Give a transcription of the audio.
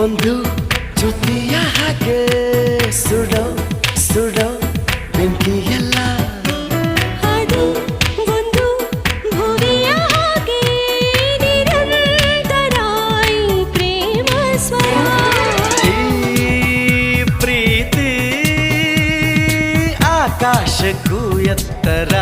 ಒಂದು ಜ್ಯೋತಿಯ ಹಾಗೆ ಸುಡೋ ಸುಡೋ ಬೆಂಕಿಯೆಲ್ಲ ಅದು ಒಂದು ಭುವಿಯ ಹಾಗೆ ನಿರಂತರ ಈ ಪ್ರೇಮ ಸ್ವರ. ಈ ಪ್ರೀತಿ ಆಕಾಶಕ್ಕೂ ಎತ್ತರ